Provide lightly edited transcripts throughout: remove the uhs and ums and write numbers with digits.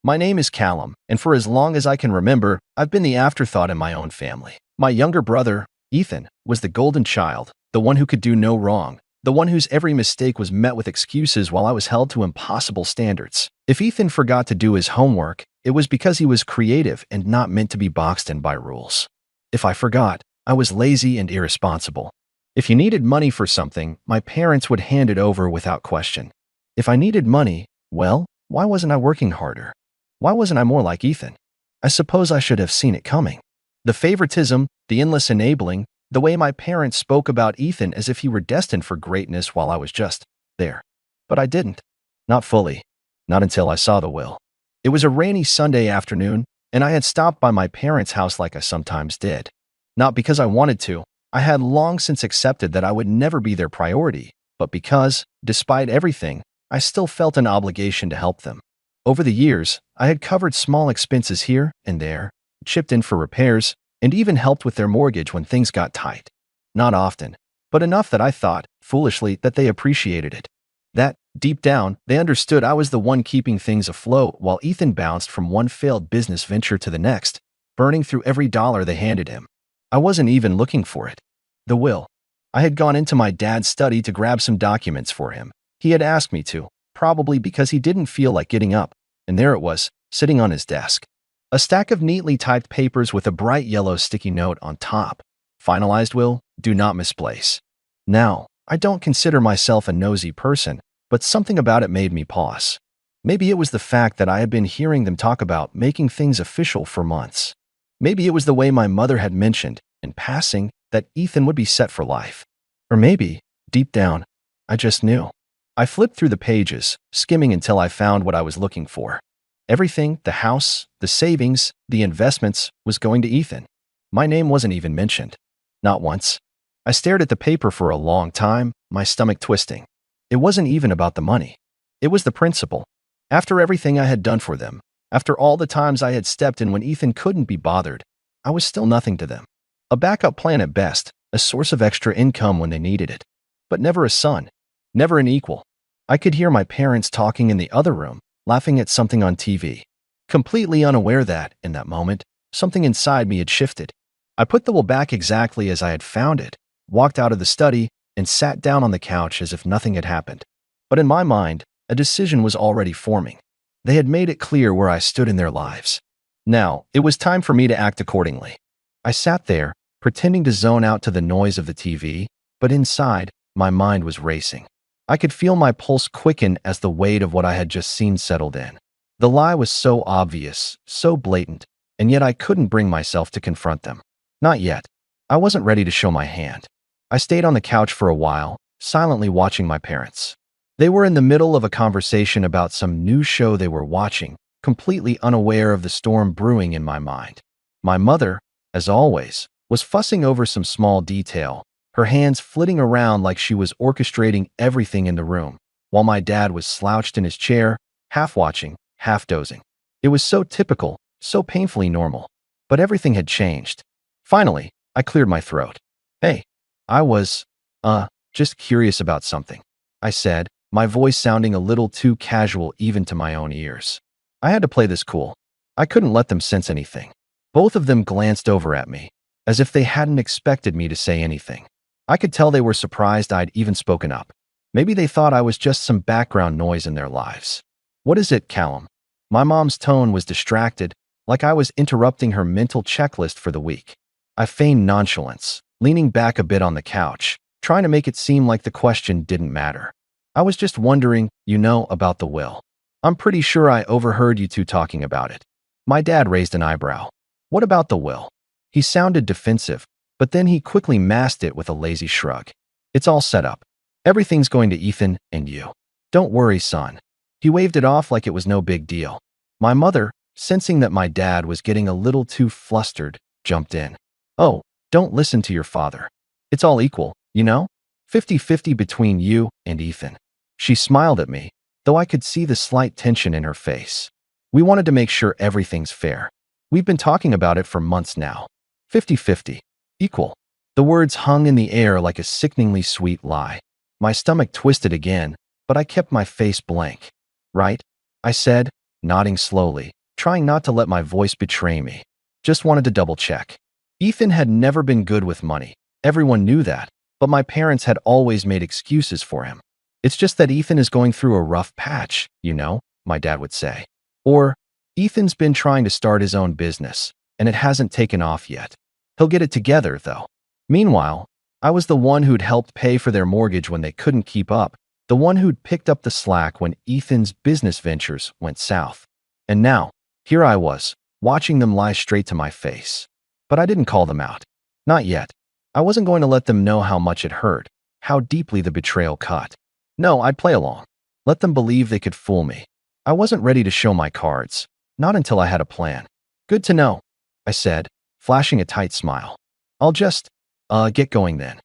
My name is Callum, and for as long as I can remember, I've been the afterthought in my own family. My younger brother, Ethan, was the golden child, the one who could do no wrong, the one whose every mistake was met with excuses while I was held to impossible standards. If Ethan forgot to do his homework, it was because he was creative and not meant to be boxed in by rules. If I forgot, I was lazy and irresponsible. If you needed money for something, my parents would hand it over without question. If I needed money, well, why wasn't I working harder? Why wasn't I more like Ethan? I suppose I should have seen it coming. The favoritism, the endless enabling, the way my parents spoke about Ethan as if he were destined for greatness while I was just there. But I didn't. Not fully. Not until I saw the will. It was a rainy Sunday afternoon, and I had stopped by my parents' house like I sometimes did. Not because I wanted to. I had long since accepted that I would never be their priority, but because, despite everything, I still felt an obligation to help them. Over the years, I had covered small expenses here and there, chipped in for repairs, and even helped with their mortgage when things got tight. Not often, but enough that I thought, foolishly, that they appreciated it. That, deep down, they understood I was the one keeping things afloat while Ethan bounced from one failed business venture to the next, burning through every dollar they handed him. I wasn't even looking for it. The will. I had gone into my dad's study to grab some documents for him. He had asked me to, probably because he didn't feel like getting up, and there it was, sitting on his desk. A stack of neatly typed papers with a bright yellow sticky note on top. Finalized will, do not misplace. Now, I don't consider myself a nosy person, but something about it made me pause. Maybe it was the fact that I had been hearing them talk about making things official for months. Maybe it was the way my mother had mentioned, in passing, that Ethan would be set for life. Or maybe, deep down, I just knew. I flipped through the pages, skimming until I found what I was looking for. Everything, the house, the savings, the investments, was going to Ethan. My name wasn't even mentioned. Not once. I stared at the paper for a long time, my stomach twisting. It wasn't even about the money. It was the principle. After everything I had done for them, after all the times I had stepped in when Ethan couldn't be bothered, I was still nothing to them. A backup plan at best, a source of extra income when they needed it. But never a son. Never an equal. I could hear my parents talking in the other room, laughing at something on TV. Completely unaware that, in that moment, something inside me had shifted. I put the will back exactly as I had found it, walked out of the study, and sat down on the couch as if nothing had happened. But in my mind, a decision was already forming. They had made it clear where I stood in their lives. Now, it was time for me to act accordingly. I sat there, pretending to zone out to the noise of the TV, but inside, my mind was racing. I could feel my pulse quicken as the weight of what I had just seen settled in. The lie was so obvious, so blatant, and yet I couldn't bring myself to confront them. Not yet. I wasn't ready to show my hand. I stayed on the couch for a while, silently watching my parents. They were in the middle of a conversation about some new show they were watching, completely unaware of the storm brewing in my mind. My mother, as always, was fussing over some small detail, her hands flitting around like she was orchestrating everything in the room, while my dad was slouched in his chair, half watching, half dozing. It was so typical, so painfully normal. But everything had changed. Finally, I cleared my throat. Hey, I was, just curious about something, I said, my voice sounding a little too casual even to my own ears. I had to play this cool. I couldn't let them sense anything. Both of them glanced over at me, as if they hadn't expected me to say anything. I could tell they were surprised I'd even spoken up. Maybe they thought I was just some background noise in their lives. What is it, Callum? My mom's tone was distracted, like I was interrupting her mental checklist for the week. I feigned nonchalance, leaning back a bit on the couch, trying to make it seem like the question didn't matter. I was just wondering, about the will. I'm pretty sure I overheard you two talking about it. My dad raised an eyebrow. What about the will? He sounded defensive, but then he quickly masked it with a lazy shrug. It's all set up. Everything's going to Ethan and you. Don't worry, son. He waved it off like it was no big deal. My mother, sensing that my dad was getting a little too flustered, jumped in. Oh, don't listen to your father. It's all equal, 50-50 between you and Ethan. She smiled at me, though I could see the slight tension in her face. We wanted to make sure everything's fair. We've been talking about it for months now. 50-50. Equal. The words hung in the air like a sickeningly sweet lie. My stomach twisted again, but I kept my face blank. Right? I said, nodding slowly, trying not to let my voice betray me. Just wanted to double check. Ethan had never been good with money. Everyone knew that, but my parents had always made excuses for him. It's just that Ethan is going through a rough patch, my dad would say. Or, Ethan's been trying to start his own business, and it hasn't taken off yet. He'll get it together, though. Meanwhile, I was the one who'd helped pay for their mortgage when they couldn't keep up, the one who'd picked up the slack when Ethan's business ventures went south. And now, here I was, watching them lie straight to my face. But I didn't call them out. Not yet. I wasn't going to let them know how much it hurt, how deeply the betrayal cut. No, I'd play along. Let them believe they could fool me. I wasn't ready to show my cards. Not until I had a plan. Good to know, I said, flashing a tight smile. I'll just, get going then.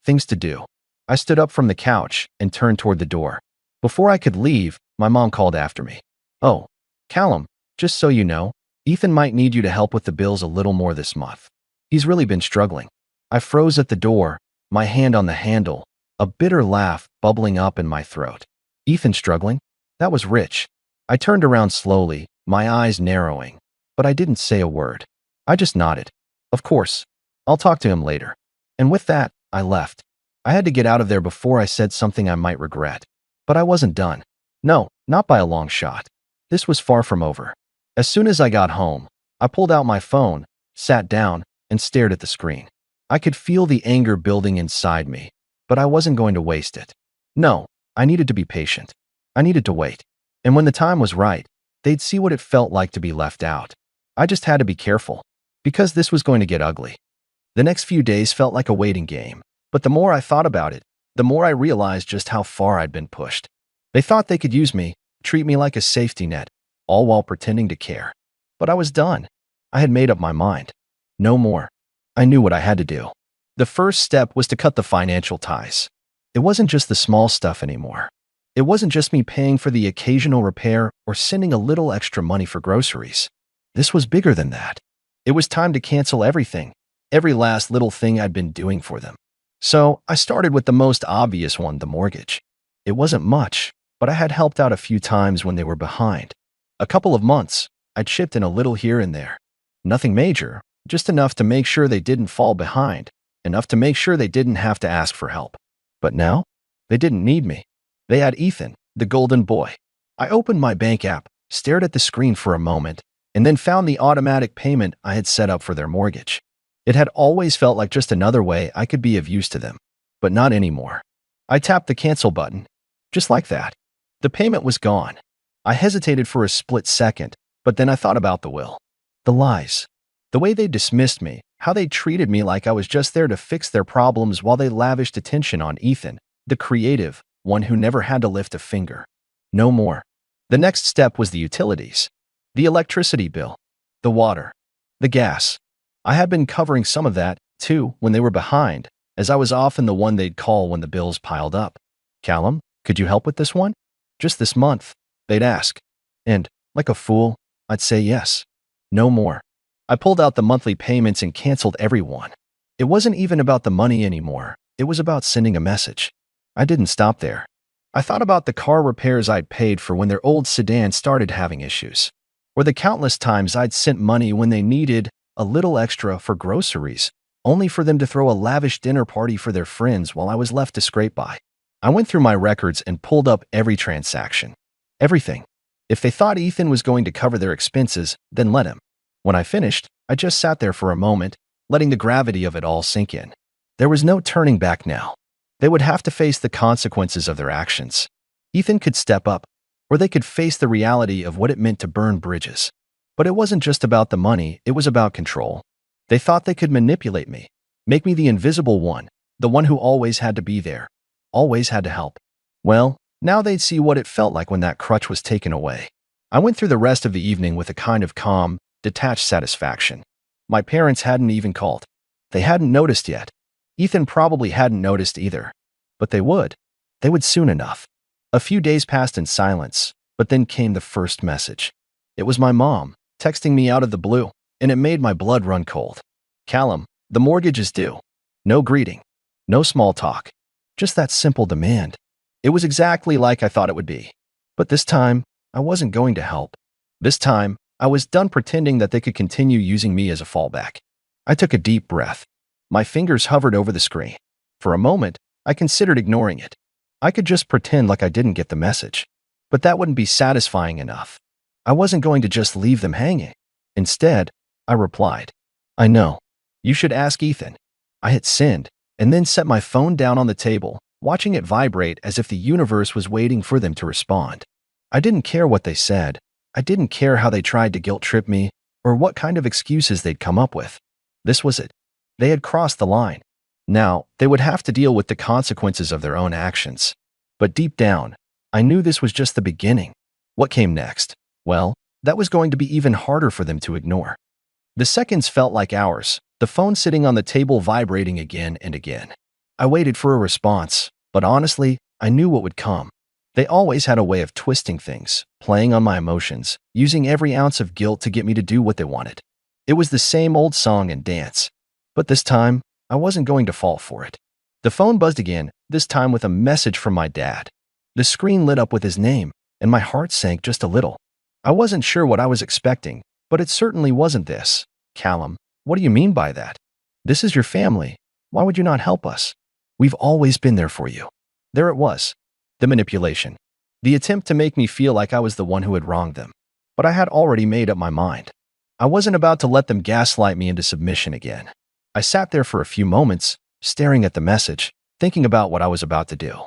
Things to do. I stood up from the couch and turned toward the door. Before I could leave, my mom called after me. Oh, Callum, just so you know, Ethan might need you to help with the bills a little more this month. He's really been struggling. I froze at the door, my hand on the handle, a bitter laugh bubbling up in my throat. Ethan struggling? That was rich. I turned around slowly, my eyes narrowing, but I didn't say a word. I just nodded. Of course. I'll talk to him later. And with that, I left. I had to get out of there before I said something I might regret. But I wasn't done. No, not by a long shot. This was far from over. As soon as I got home, I pulled out my phone, sat down, and stared at the screen. I could feel the anger building inside me, but I wasn't going to waste it. No, I needed to be patient. I needed to wait. And when the time was right, they'd see what it felt like to be left out. I just had to be careful, because this was going to get ugly. The next few days felt like a waiting game, but the more I thought about it, the more I realized just how far I'd been pushed. They thought they could use me, treat me like a safety net, all while pretending to care. But I was done. I had made up my mind. No more. I knew what I had to do. The first step was to cut the financial ties. It wasn't just the small stuff anymore. It wasn't just me paying for the occasional repair or sending a little extra money for groceries. This was bigger than that. It was time to cancel everything, every last little thing I'd been doing for them. So I started with the most obvious one, the mortgage. It wasn't much, but I had helped out a few times when they were behind. A couple of months, I'd chipped in a little here and there. Nothing major, just enough to make sure they didn't fall behind, enough to make sure they didn't have to ask for help. But now, they didn't need me. They had Ethan, the golden boy. I opened my bank app, stared at the screen for a moment, and then found the automatic payment I had set up for their mortgage. It had always felt like just another way I could be of use to them, but not anymore. I tapped the cancel button, just like that. The payment was gone. I hesitated for a split second, but then I thought about the will. The lies. The way they dismissed me, how they treated me like I was just there to fix their problems while they lavished attention on Ethan, the creative, one who never had to lift a finger. No more. The next step was the utilities. The electricity bill. The water. The gas. I had been covering some of that, too, when they were behind, as I was often the one they'd call when the bills piled up. Callum, could you help with this one? Just this month, they'd ask. And, like a fool, I'd say yes. No more. I pulled out the monthly payments and canceled everyone. It wasn't even about the money anymore. It was about sending a message. I didn't stop there. I thought about the car repairs I'd paid for when their old sedan started having issues, or the countless times I'd sent money when they needed a little extra for groceries, only for them to throw a lavish dinner party for their friends while I was left to scrape by. I went through my records and pulled up every transaction. Everything. If they thought Ethan was going to cover their expenses, then let him. When I finished, I just sat there for a moment, letting the gravity of it all sink in. There was no turning back now. They would have to face the consequences of their actions. Ethan could step up, or they could face the reality of what it meant to burn bridges. But it wasn't just about the money, it was about control. They thought they could manipulate me, make me the invisible one, the one who always had to be there, always had to help. Well, now they'd see what it felt like when that crutch was taken away. I went through the rest of the evening with a kind of calm, detached satisfaction. My parents hadn't even called. They hadn't noticed yet. Ethan probably hadn't noticed either. But they would. They would soon enough. A few days passed in silence, but then came the first message. It was my mom, texting me out of the blue, and it made my blood run cold. Callum, the mortgage is due. No greeting. No small talk. Just that simple demand. It was exactly like I thought it would be. But this time, I wasn't going to help. This time, I was done pretending that they could continue using me as a fallback. I took a deep breath. My fingers hovered over the screen. For a moment, I considered ignoring it. I could just pretend like I didn't get the message. But that wouldn't be satisfying enough. I wasn't going to just leave them hanging. Instead, I replied, I know. You should ask Ethan. I hit send, and then set my phone down on the table, watching it vibrate as if the universe was waiting for them to respond. I didn't care what they said. I didn't care how they tried to guilt-trip me or what kind of excuses they'd come up with. This was it. They had crossed the line. Now, they would have to deal with the consequences of their own actions. But deep down, I knew this was just the beginning. What came next? Well, that was going to be even harder for them to ignore. The seconds felt like hours, the phone sitting on the table vibrating again and again. I waited for a response, but honestly, I knew what would come. They always had a way of twisting things, playing on my emotions, using every ounce of guilt to get me to do what they wanted. It was the same old song and dance. But this time, I wasn't going to fall for it. The phone buzzed again, this time with a message from my dad. The screen lit up with his name, and my heart sank just a little. I wasn't sure what I was expecting, but it certainly wasn't this. Callum, what do you mean by that? This is your family. Why would you not help us? We've always been there for you. There it was. The manipulation. The attempt to make me feel like I was the one who had wronged them. But I had already made up my mind. I wasn't about to let them gaslight me into submission again. I sat there for a few moments, staring at the message, thinking about what I was about to do.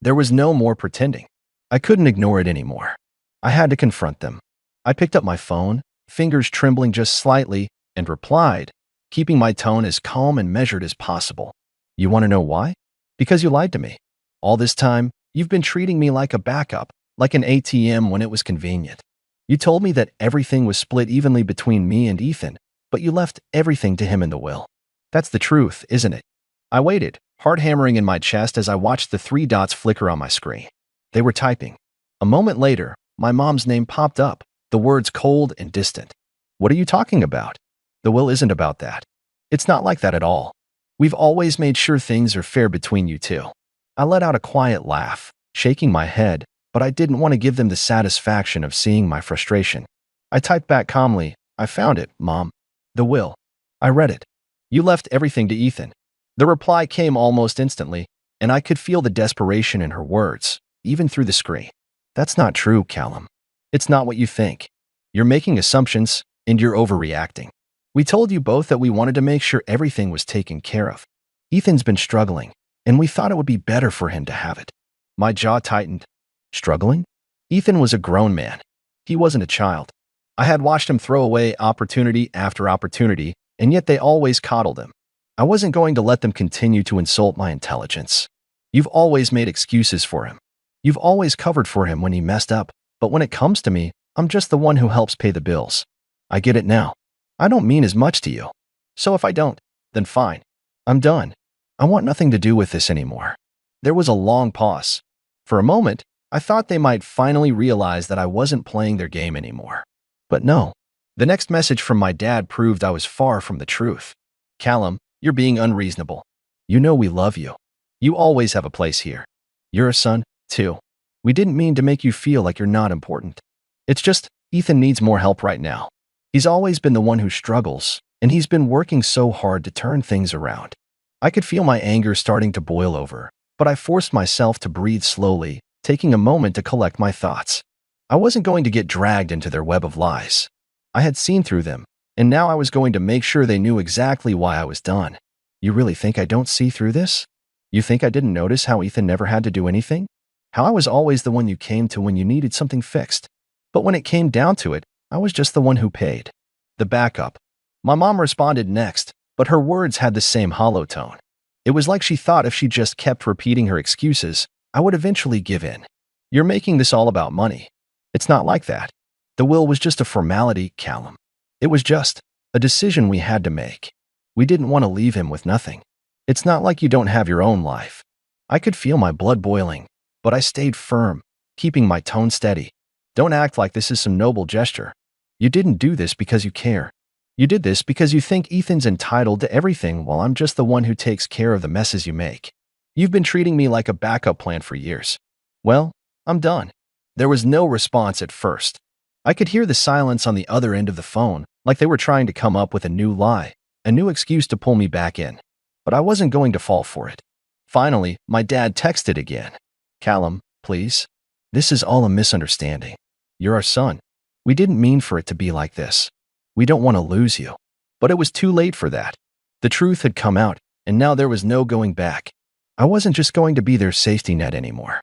There was no more pretending. I couldn't ignore it anymore. I had to confront them. I picked up my phone, fingers trembling just slightly, and replied, keeping my tone as calm and measured as possible. You want to know why? Because you lied to me. All this time, you've been treating me like a backup, like an ATM when it was convenient. You told me that everything was split evenly between me and Ethan, but you left everything to him in the will. That's the truth, isn't it? I waited, heart hammering in my chest as I watched the 3 dots flicker on my screen. They were typing. A moment later, my mom's name popped up, the words cold and distant. What are you talking about? The will isn't about that. It's not like that at all. We've always made sure things are fair between you two. I let out a quiet laugh, shaking my head, but I didn't want to give them the satisfaction of seeing my frustration. I typed back calmly, I found it, Mom. The will. I read it. You left everything to Ethan. The reply came almost instantly, and I could feel the desperation in her words, even through the screen. That's not true, Callum. It's not what you think. You're making assumptions, and you're overreacting. We told you both that we wanted to make sure everything was taken care of. Ethan's been struggling, and we thought it would be better for him to have it. My jaw tightened. Struggling? Ethan was a grown man. He wasn't a child. I had watched him throw away opportunity after opportunity, and yet they always coddled him. I wasn't going to let them continue to insult my intelligence. You've always made excuses for him. You've always covered for him when he messed up, but when it comes to me, I'm just the one who helps pay the bills. I get it now. I don't mean as much to you. So if I don't, then fine. I'm done. I want nothing to do with this anymore. There was a long pause. For a moment, I thought they might finally realize that I wasn't playing their game anymore. But no. The next message from my dad proved I was far from the truth. Callum, you're being unreasonable. You know we love you. You always have a place here. You're a son, too. We didn't mean to make you feel like you're not important. It's just, Ethan needs more help right now. He's always been the one who struggles, and he's been working so hard to turn things around. I could feel my anger starting to boil over, but I forced myself to breathe slowly, taking a moment to collect my thoughts. I wasn't going to get dragged into their web of lies. I had seen through them, and now I was going to make sure they knew exactly why I was done. You really think I don't see through this? You think I didn't notice how Ethan never had to do anything? How I was always the one you came to when you needed something fixed? But when it came down to it, I was just the one who paid. The backup. My mom responded next, but her words had the same hollow tone. It was like she thought if she just kept repeating her excuses, I would eventually give in. You're making this all about money. It's not like that. The will was just a formality, Callum. It was just a decision we had to make. We didn't want to leave him with nothing. It's not like you don't have your own life. I could feel my blood boiling, but I stayed firm, keeping my tone steady. Don't act like this is some noble gesture. You didn't do this because you care. You did this because you think Ethan's entitled to everything while I'm just the one who takes care of the messes you make. You've been treating me like a backup plan for years. Well, I'm done. There was no response at first. I could hear the silence on the other end of the phone, like they were trying to come up with a new lie, a new excuse to pull me back in. But I wasn't going to fall for it. Finally, my dad texted again. "Callum, please. This is all a misunderstanding. You're our son. We didn't mean for it to be like this. We don't want to lose you." But it was too late for that. The truth had come out, and now there was no going back. I wasn't just going to be their safety net anymore.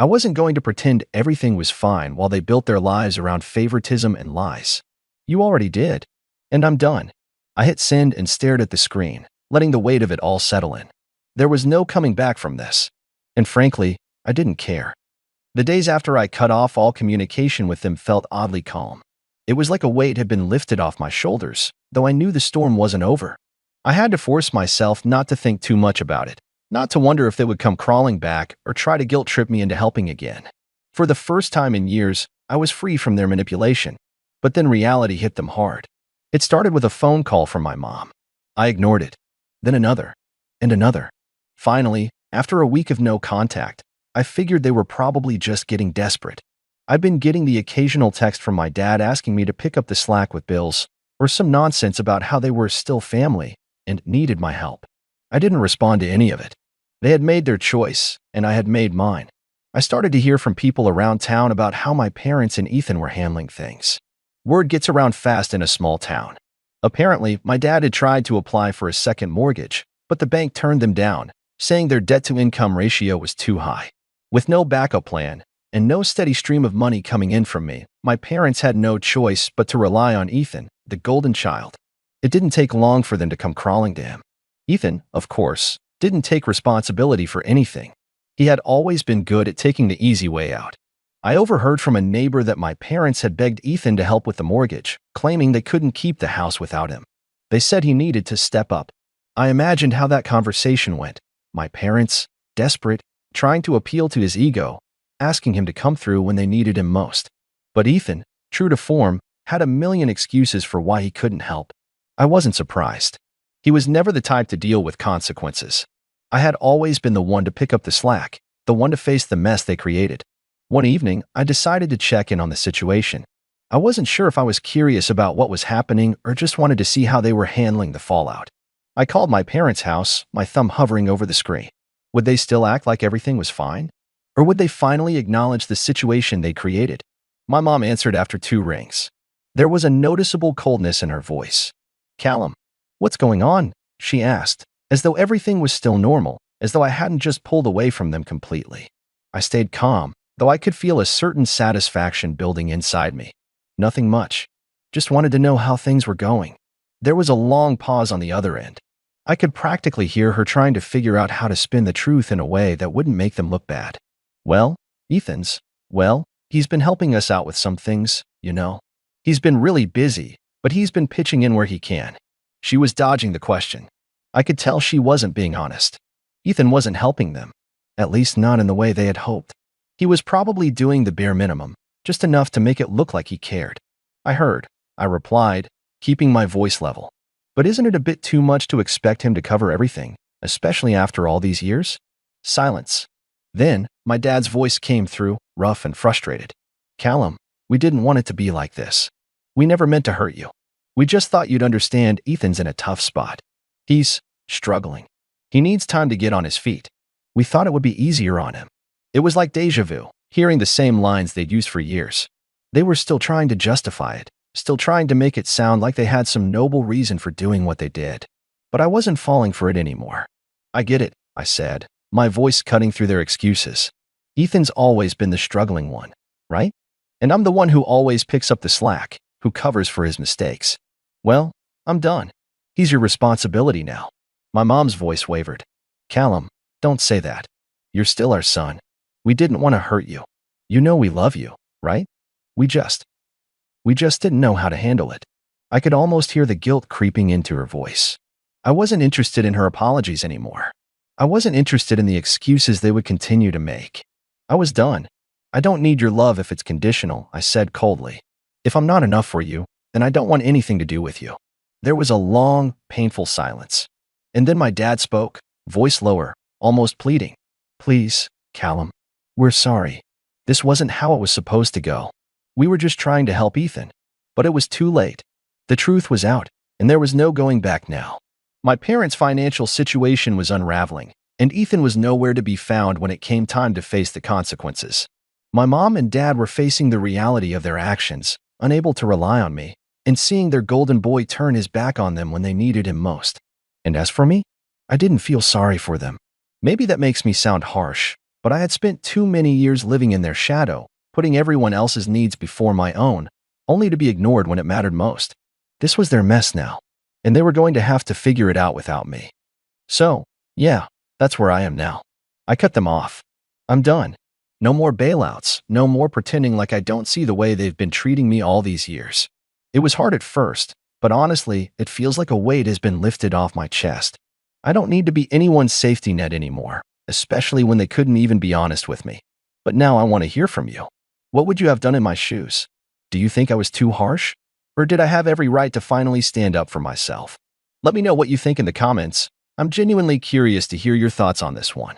I wasn't going to pretend everything was fine while they built their lives around favoritism and lies. You already did. And I'm done. I hit send and stared at the screen, letting the weight of it all settle in. There was no coming back from this. And frankly, I didn't care. The days after I cut off all communication with them felt oddly calm. It was like a weight had been lifted off my shoulders, though I knew the storm wasn't over. I had to force myself not to think too much about it, not to wonder if they would come crawling back or try to guilt-trip me into helping again. For the first time in years, I was free from their manipulation. But then reality hit them hard. It started with a phone call from my mom. I ignored it. Then another. And another. Finally, after a week of no contact, I figured they were probably just getting desperate. I'd been getting the occasional text from my dad asking me to pick up the slack with bills, or some nonsense about how they were still family and needed my help. I didn't respond to any of it. They had made their choice, and I had made mine. I started to hear from people around town about how my parents and Ethan were handling things. Word gets around fast in a small town. Apparently, my dad had tried to apply for a second mortgage, but the bank turned them down, saying their debt-to-income ratio was too high. With no backup plan, and no steady stream of money coming in from me, my parents had no choice but to rely on Ethan, the golden child. It didn't take long for them to come crawling to him. Ethan, of course, didn't take responsibility for anything. He had always been good at taking the easy way out. I overheard from a neighbor that my parents had begged Ethan to help with the mortgage, claiming they couldn't keep the house without him. They said he needed to step up. I imagined how that conversation went. My parents, desperate, trying to appeal to his ego, asking him to come through when they needed him most. But Ethan, true to form, had a million excuses for why he couldn't help. I wasn't surprised. He was never the type to deal with consequences. I had always been the one to pick up the slack, the one to face the mess they created. One evening, I decided to check in on the situation. I wasn't sure if I was curious about what was happening or just wanted to see how they were handling the fallout. I called my parents' house, my thumb hovering over the screen. Would they still act like everything was fine? Or would they finally acknowledge the situation they created? My mom answered after 2 rings. There was a noticeable coldness in her voice. "Callum, what's going on?" she asked, as though everything was still normal, as though I hadn't just pulled away from them completely. I stayed calm, though I could feel a certain satisfaction building inside me. Nothing much. Just wanted to know how things were going. There was a long pause on the other end. I could practically hear her trying to figure out how to spin the truth in a way that wouldn't make them look bad. "Well, he's been helping us out with some things, you know. He's been really busy, but he's been pitching in where he can." She was dodging the question. I could tell she wasn't being honest. Ethan wasn't helping them, at least not in the way they had hoped. He was probably doing the bare minimum, just enough to make it look like he cared. I replied, keeping my voice level. But isn't it a bit too much to expect him to cover everything, especially after all these years? Silence. Then, my dad's voice came through, rough and frustrated. "Callum, we didn't want it to be like this. We never meant to hurt you. We just thought you'd understand Ethan's in a tough spot. He's struggling. He needs time to get on his feet. We thought it would be easier on him." It was like déjà vu, hearing the same lines they'd used for years. They were still trying to justify it, still trying to make it sound like they had some noble reason for doing what they did. But I wasn't falling for it anymore. "I get it," I said, my voice cutting through their excuses. "Ethan's always been the struggling one, right? And I'm the one who always picks up the slack, who covers for his mistakes. Well, I'm done. He's your responsibility now." My mom's voice wavered. "Callum, don't say that. You're still our son. We didn't want to hurt you. You know we love you, right? We just didn't know how to handle it." I could almost hear the guilt creeping into her voice. I wasn't interested in her apologies anymore. I wasn't interested in the excuses they would continue to make. I was done. "I don't need your love if it's conditional," I said coldly. "If I'm not enough for you, then I don't want anything to do with you." There was a long, painful silence. And then my dad spoke, voice lower, almost pleading. "Please, Callum, we're sorry. This wasn't how it was supposed to go. We were just trying to help Ethan. But it was too late. The truth was out, and there was no going back now. My parents' financial situation was unraveling, and Ethan was nowhere to be found when it came time to face the consequences. My mom and dad were facing the reality of their actions, unable to rely on me, and seeing their golden boy turn his back on them when they needed him most. And as for me, I didn't feel sorry for them. Maybe that makes me sound harsh, but I had spent too many years living in their shadow, putting everyone else's needs before my own, only to be ignored when it mattered most. This was their mess now, and they were going to have to figure it out without me. So, yeah, that's where I am now. I cut them off. I'm done. No more bailouts, no more pretending like I don't see the way they've been treating me all these years. It was hard at first, but honestly, it feels like a weight has been lifted off my chest. I don't need to be anyone's safety net anymore, especially when they couldn't even be honest with me. But now I want to hear from you. What would you have done in my shoes? Do you think I was too harsh? Or did I have every right to finally stand up for myself? Let me know what you think in the comments. I'm genuinely curious to hear your thoughts on this one.